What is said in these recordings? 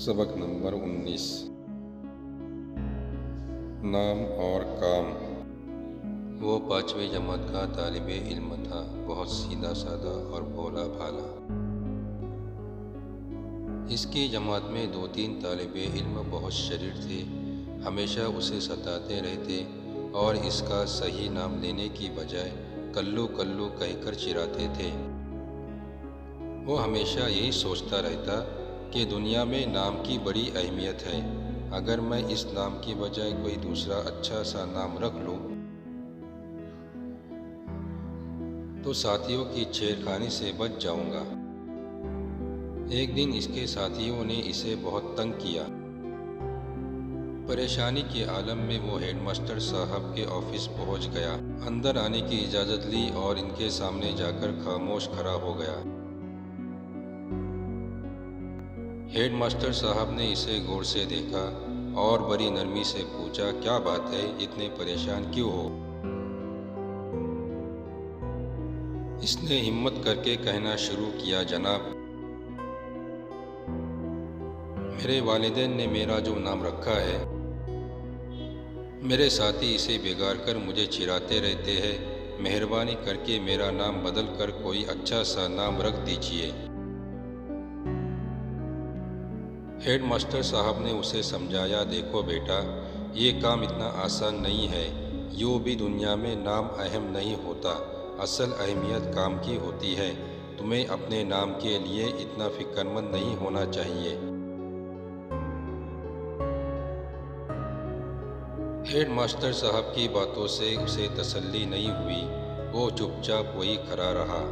سبق نمبر 19 نام اور کام۔ وہ 5ویں جماعت کا طالب علم تھا، بہت سیدھا سادہ اور بھولا بھالا۔ اس کی جماعت میں 2-3 طالب علم بہت شریر تھے، ہمیشہ اسے ستاتے رہتے اور اس کا صحیح نام لینے کی بجائے کلو کلو کہہ کر چڑھاتے تھے۔ وہ ہمیشہ یہی سوچتا رہتا کہ دنیا میں نام کی بڑی اہمیت ہے، اگر میں اس نام کی بجائے کوئی دوسرا اچھا سا نام رکھ لوں تو ساتھیوں کی چھیڑ خانی سے بچ جاؤں گا۔ ایک دن اس کے ساتھیوں نے اسے بہت تنگ کیا۔ پریشانی کے عالم میں وہ ہیڈ ماسٹر صاحب کے آفس پہنچ گیا، اندر آنے کی اجازت لی اور ان کے سامنے جا کر خاموش کھڑا ہو گیا۔ ہیڈ ماسٹر صاحب نے اسے غور سے دیکھا اور بڑی نرمی سے پوچھا، کیا بات ہے، اتنے پریشان کیوں ہو؟ اس نے ہمت کر کے کہنا شروع کیا، جناب، میرے والدین نے میرا جو نام رکھا ہے، میرے ساتھی اسے بگاڑ کر مجھے چڑھاتے رہتے ہیں، مہربانی کر کے میرا نام بدل کر کوئی اچھا سا نام رکھ دیجئے۔ ہیڈ ماسٹر صاحب نے اسے سمجھایا، دیکھو بیٹا، یہ کام اتنا آسان نہیں ہے، یوں بھی دنیا میں نام اہم نہیں ہوتا، اصل اہمیت کام کی ہوتی ہے، تمہیں اپنے نام کے لیے اتنا فکر مند نہیں ہونا چاہیے۔ ہیڈ ماسٹر صاحب کی باتوں سے اسے تسلی نہیں ہوئی، وہ چپ چاپ وہی کھڑا رہا۔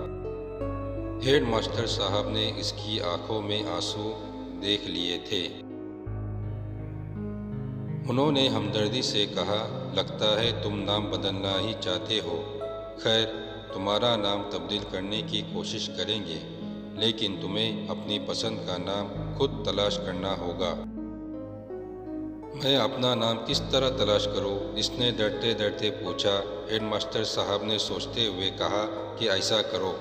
ہیڈ ماسٹر صاحب نے اس کی آنکھوں میں آنسو دیکھ لیے تھے۔ انہوں نے ہمدردی سے کہا، لگتا ہے تم نام بدلنا ہی چاہتے ہو، خیر تمہارا نام تبدیل کرنے کی کوشش کریں گے، لیکن تمہیں اپنی پسند کا نام خود تلاش کرنا ہوگا۔ میں اپنا نام کس طرح تلاش کروں؟ اس نے ڈرتے ڈرتے پوچھا۔ ہیڈ ماسٹر صاحب نے سوچتے ہوئے کہا کہ ایسا کرو،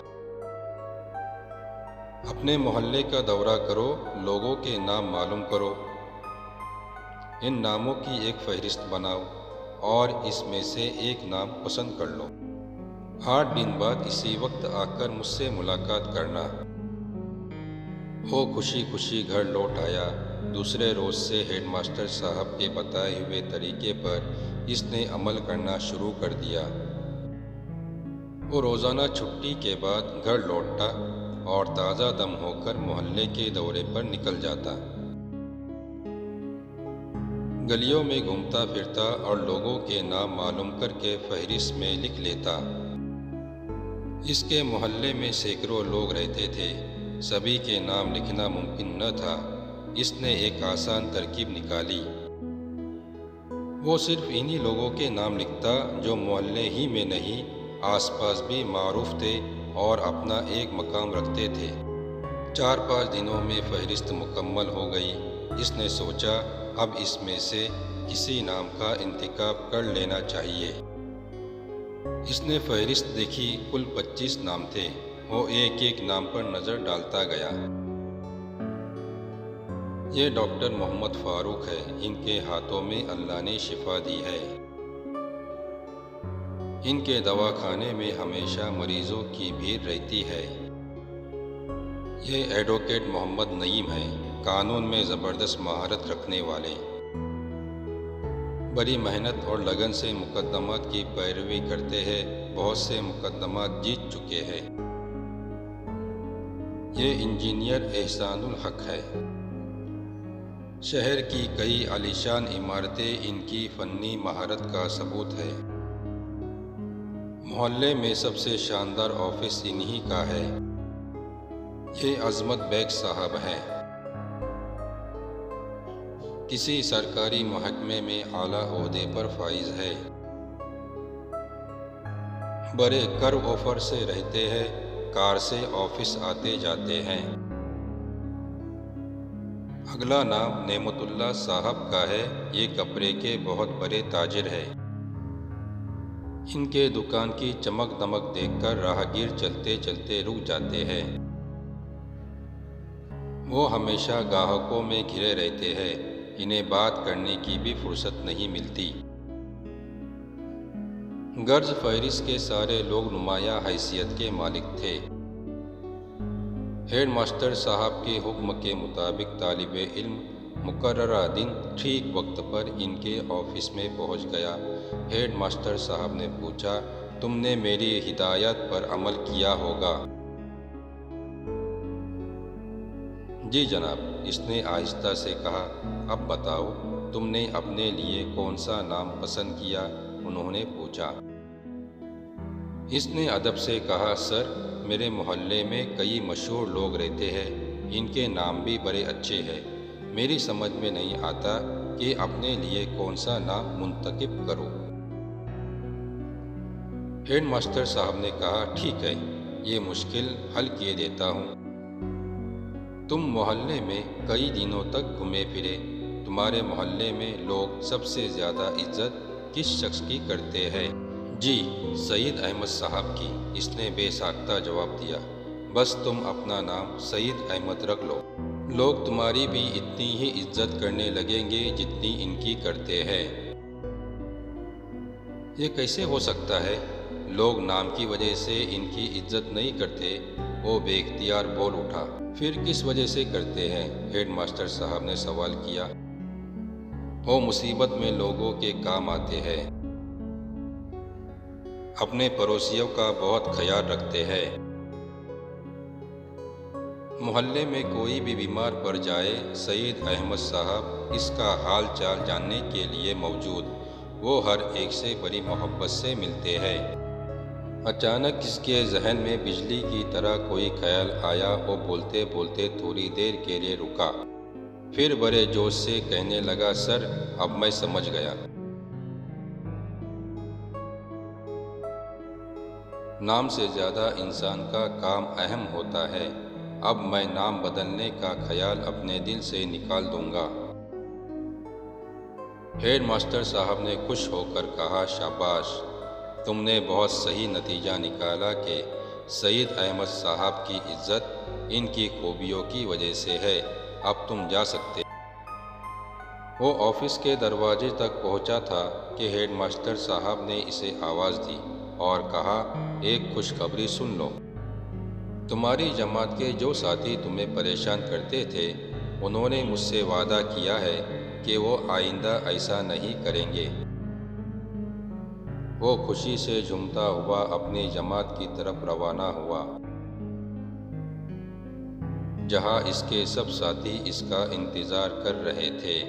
اپنے محلے کا دورہ کرو، لوگوں کے نام معلوم کرو، ان ناموں کی ایک فہرست بناؤ اور اس میں سے ایک نام پسند کر لو۔ 8 دن بعد اسی وقت آ کر مجھ سے ملاقات کرنا۔ وہ خوشی خوشی گھر لوٹ آیا۔ دوسرے روز سے ہیڈ ماسٹر صاحب کے بتائے ہوئے طریقے پر اس نے عمل کرنا شروع کر دیا۔ وہ روزانہ چھٹی کے بعد گھر لوٹتا اور تازہ دم ہو کر محلے کے دورے پر نکل جاتا۔ گلیوں میں گھومتا پھرتا اور لوگوں کے نام معلوم کر کے فہرست میں لکھ لیتا۔ اس کے محلے میں سینکڑوں لوگ رہتے تھے، سبھی کے نام لکھنا ممکن نہ تھا۔ اس نے ایک آسان ترکیب نکالی، وہ صرف انہی لوگوں کے نام لکھتا جو محلے ہی میں نہیں، آس پاس بھی معروف تھے اور اپنا ایک مقام رکھتے تھے۔ 4-5 دنوں میں فہرست مکمل ہو گئی۔ اس نے سوچا، اب اس میں سے کسی نام کا انتخاب کر لینا چاہیے۔ اس نے فہرست دیکھی، کل 25 نام تھے۔ وہ ایک ایک نام پر نظر ڈالتا گیا۔ یہ ڈاکٹر محمد فاروق ہے، ان کے ہاتھوں میں اللہ نے شفا دی ہے، ان کے دواخانے میں ہمیشہ مریضوں کی بھیڑ رہتی ہے۔ یہ ایڈوکیٹ محمد نعیم ہیں، قانون میں زبردست مہارت رکھنے والے، بڑی محنت اور لگن سے مقدمات کی پیروی کرتے ہیں، بہت سے مقدمات جیت چکے ہیں۔ یہ انجینئر احسان الحق ہے، شہر کی کئی عالیشان عمارتیں ان کی فنی مہارت کا ثبوت ہے۔ محلے میں سب سے شاندار آفس انہی کا ہے۔ یہ عظمت بیگ صاحب ہیں، کسی سرکاری محکمے میں اعلیٰ عہدے پر فائز ہے، بڑے کر آفر سے رہتے ہیں، کار سے آفس آتے جاتے ہیں۔ اگلا نام نعمت اللہ صاحب کا ہے، یہ کپڑے کے بہت بڑے تاجر ہیں، ان کے دکان کی چمک دمک دیکھ کر راہگیر چلتے چلتے رک جاتے ہیں۔ وہ ہمیشہ گاہکوں میں گھرے رہتے ہیں، انہیں بات کرنے کی بھی فرصت نہیں ملتی۔ غرض فہرست کے سارے لوگ نمایاں حیثیت کے مالک تھے۔ ہیڈ ماسٹر صاحب کے حکم کے مطابق طالب علم مقررہ دن ٹھیک وقت پر ان کے آفس میں پہنچ گیا۔ ہیڈ ماسٹر صاحب نے پوچھا، تم نے میری ہدایت پر عمل کیا ہوگا؟ جی جناب، اس نے آہستہ سے کہا۔ اب بتاؤ، تم نے اپنے لیے کون سا نام پسند کیا؟ انہوں نے پوچھا۔ اس نے ادب سے کہا، سر، میرے محلے میں کئی مشہور لوگ رہتے ہیں، ان کے نام بھی بڑے اچھے ہیں، میری سمجھ میں نہیں آتا کہ اپنے لیے کون سا نام منتخب کروں۔ ہیڈ ماسٹر صاحب نے کہا، ٹھیک ہے، یہ مشکل حل کیے دیتا ہوں۔ تم محلے میں کئی دنوں تک گھومے پھرے، تمہارے محلے میں لوگ سب سے زیادہ عزت کس شخص کی کرتے ہیں؟ جی، سعید احمد صاحب کی، اس نے بے ساختہ جواب دیا۔ بس تم اپنا نام سعید احمد رکھ لو، لوگ تمہاری بھی اتنی ہی عزت کرنے لگیں گے جتنی ان کی کرتے ہیں۔ یہ کیسے ہو سکتا ہے؟ لوگ نام کی وجہ سے ان کی عزت نہیں کرتے، وہ بے اختیار بول اٹھا۔ پھر کس وجہ سے کرتے ہیں؟ ہیڈ ماسٹر صاحب نے سوال کیا۔ وہ مصیبت میں لوگوں کے کام آتے ہیں، اپنے پڑوسیوں کا بہت خیال رکھتے ہیں۔ محلے میں کوئی بھی بیمار پڑ جائے، سعید احمد صاحب اس کا حال چال جاننے کے لیے موجود، وہ ہر ایک سے بڑی محبت سے ملتے ہیں۔ اچانک اس کے ذہن میں بجلی کی طرح کوئی خیال آیا، وہ بولتے بولتے تھوڑی دیر کے لیے رکا، پھر بڑے جوش سے کہنے لگا، سر، اب میں سمجھ گیا۔ نام سے زیادہ انسان کا کام اہم ہوتا ہے، اب میں نام بدلنے کا خیال اپنے دل سے نکال دوں گا۔ ہیڈ ماسٹر صاحب نے خوش ہو کر کہا، شاباش، تم نے بہت صحیح نتیجہ نکالا کہ سعید احمد صاحب کی عزت ان کی خوبیوں کی وجہ سے ہے، اب تم جا سکتے۔ وہ آفس کے دروازے تک پہنچا تھا کہ ہیڈ ماسٹر صاحب نے اسے آواز دی اور کہا، ایک خوشخبری سن لو، تمہاری جماعت کے جو ساتھی تمہیں پریشان کرتے تھے، انہوں نے مجھ سے وعدہ کیا ہے کہ وہ آئندہ ایسا نہیں کریں گے۔ وہ خوشی سے جھومتا ہوا اپنی جماعت کی طرف روانہ ہوا، جہاں اس کے سب ساتھی اس کا انتظار کر رہے تھے۔